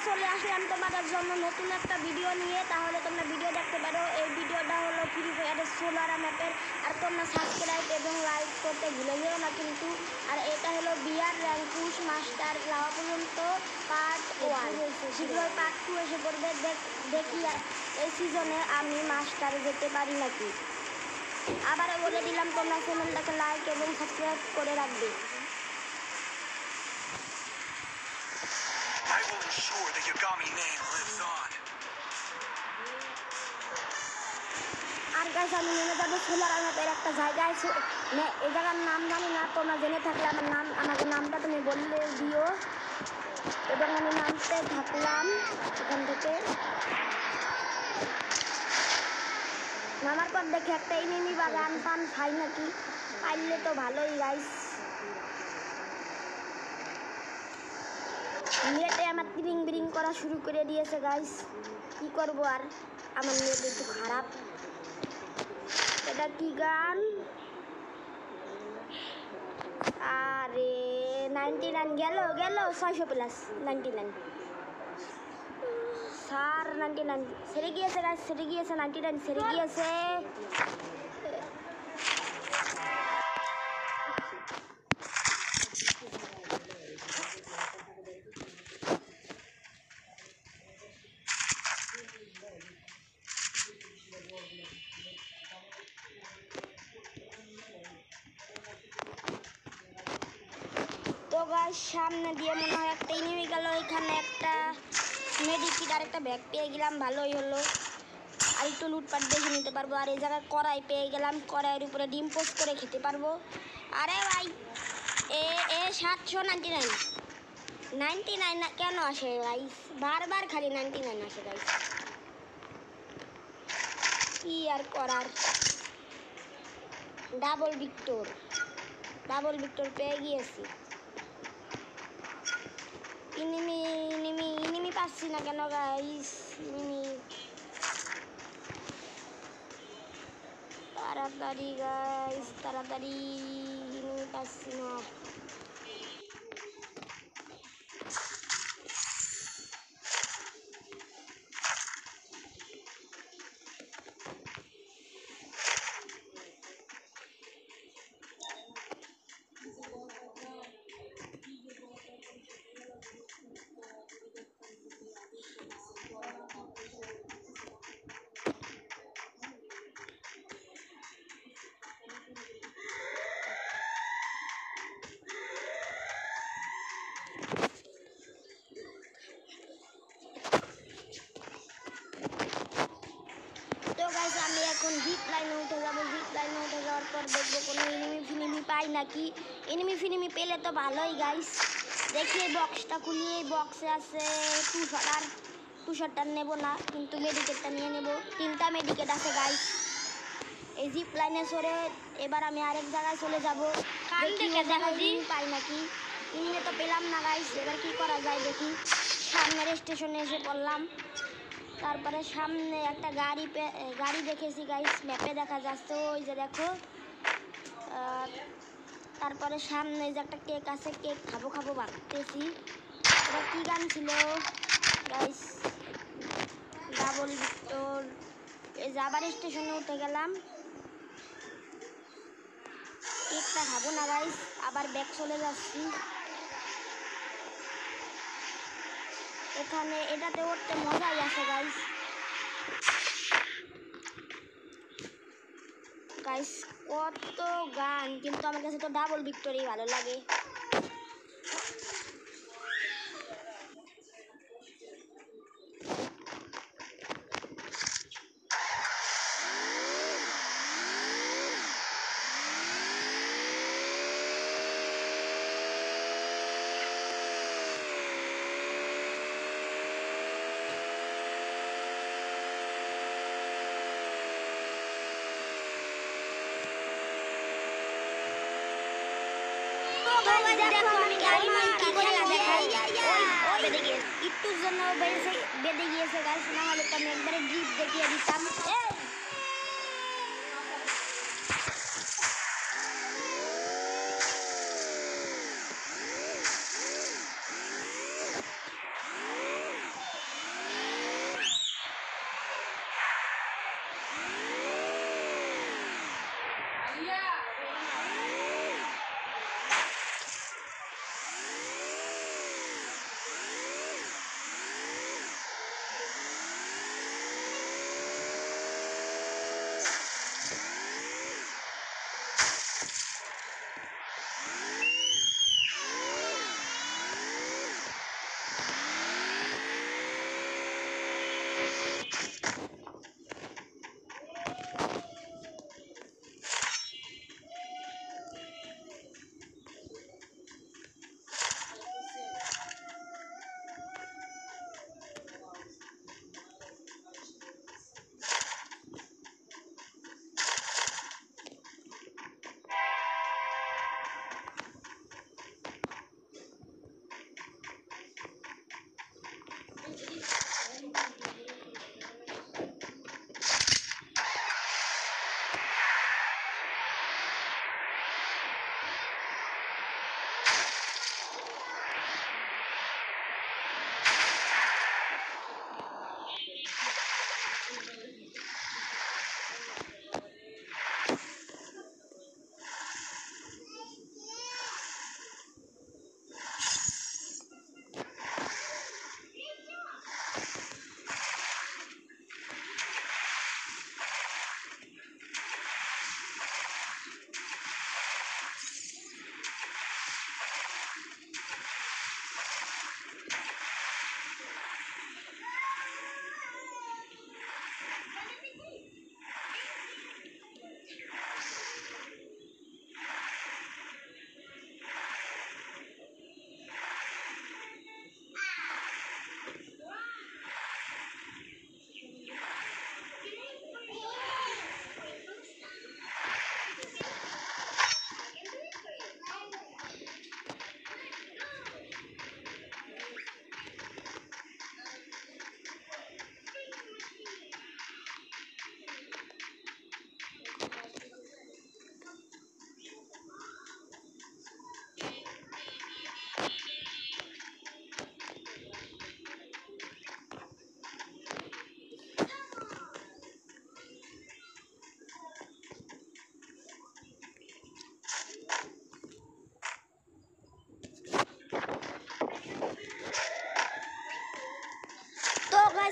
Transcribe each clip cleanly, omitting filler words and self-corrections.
চলে আসলাম তোমাদের জন্য নতুন একটা ভিডিও নিয়ে। তাহলে তোমরা ভিডিও দেখতে পারো। এই ভিডিওটা হলো ফ্রি ফায়ারের সোলারা ম্যাপের। আর তোমরা সাবস্ক্রাইব এবং লাইক করতে ভুলে যেও না কিন্তু। আর এটা হলো বিআর র্যাঙ্ক পুশ মাস্টার লাওয়া পর্যন্ত পার্ট 1। শীঘ্রই পার্ট 2 এসে পড়বে। দেখি এই সিজনে আমি মাস্টারে যেতে পারি নাকি। আবারও বলে দিলাম তোমরা চ্যানেলটাকে লাইক এবং সাবস্ক্রাইব করে রাখবে। I will ensure the Yagami name lives on. আর গাইস আমি নেমে যাবো সোলারা ম্যাপের একটা জায়গায়। এই জায়গার নাম জানি না, তোমরা জেনে থাকলে আমাকে নামটা তুমি বললে দিও। এবং আমি নামতে থাকলাম এখান থেকে। নামার পর দেখে একটা এনিমি বা গান পান খাই নাকি, পাইলে তো ভালোই গাইস। নেটে আমার তিরিং বিরিং করা শুরু করে দিয়েছে গাইস, কি করবো আর, আমার নেট একটু খারাপ। এটা কি গান? আরে 99 গেল 600 প্লাস 99 স্যার 99 সেরে গিয়েছে গাইস, সেরে গিয়েছে 99 সেরে গিয়েছে। তো গাইস সামনে দিয়ে মনে হয় একটা এনিমি গেল। এখানে একটা মেডিকিট আর একটা ব্যাগ পেয়ে গেলাম, ভালোই হলো। আর একটু লুটপাট দেখে নিতে পারবো। আর এই জায়গায় কড়াই পেয়ে গেলাম, কড়াইয়ের উপরে ডিম পোস্ট করে খেতে পারবো। আরে ভাই এ 799 কেন আসে গাইস? বারবার খালি 99 আসে গাইস, কি আর করার। ডাবল ভিক্টর পেয়ে গিয়েছি। ইনিমি পাচ্ছি না কেন গাইস? তাড়াতাড়ি গাইস, তাড়াতাড়ি, ইনিমি পাচ্ছি না। আমি এখন জিপ লাইনে উঠে যাবো। জিপ লাইনে উঠে যাওয়ার পর দেখবো কোনো এনিমি ফিনিমি পাই নাকি। এনিমি ফিনিমি পেলে তো ভালোই গাইস। দেখি এই বক্সটা খুলি। এই বক্সে আছে টু শটার নেবো না, কিন্তু মেডিকেটটা নিয়ে নেবো। 3টা মেডিকেট আছে গাইস। এই জিপ লাইনে সরে এবার আমি আরেক জায়গায় চলে যাবো। পাই নাকি। এনিমি তো পেলাম না গাইস, এবার কি করা যায় দেখি। সামনের স্টেশনে এসে পড়লাম। তারপরে সামনে একটা গাড়ি দেখেছি গাইস, ম্যাপে দেখা যাচ্ছে, ওই যে দেখো। তারপরে সামনে যে একটা কেক আছে, কেক খাবো ভাবতেছি। এটা কি গান ছিল গাইস? Double Victor. এই যে আবার স্টেশনে উঠে গেলাম। কেকটা খাবো না গাইস, আবার ব্যাক চলে যাচ্ছি। এখানে এটাতে উঠতে মজাই আছে গাইস। গাইস কত গান, কিন্তু আমার কাছে তো ডাবল ভিক্টরি ভালো লাগে। একটুর জন্য বেঁধে গিয়েছে গাইস, না হলে তো আমি একবারে ড্রিপ দেখিয়ে দিতাম।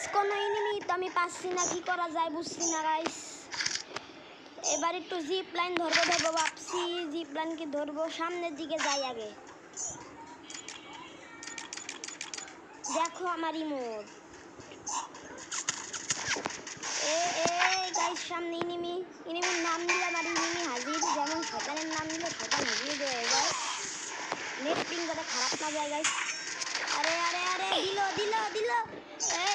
গাইস কোনো এনিমি তো আমি পাচ্ছি না, কি করা যায় বুঝছি না গাইস। এবার একটু জিপ লাইন ধরবো ভাবছি, জিপ লাইন কি ধরবো, সামনের দিকে যাই আগে। দেখো আমার ইমোট, এ এ গাইস সামনে এনিমির নাম দিলে আমার এনিমি হাজির, যেমন শয়তানের নাম দিলে শয়তান হাজির হয়ে যায়। নেট পিং যাতে খারাপ না যায় গাইস। আরে আরে আরে দিল এ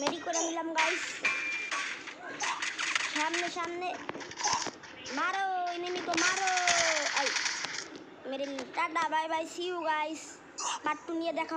মেডি করে নিলাম গাইস। সামনে মারো এনিমি को মারো। আই মেরে টাটা bye bye, see you guys. Part 2 নিয়ে দেখা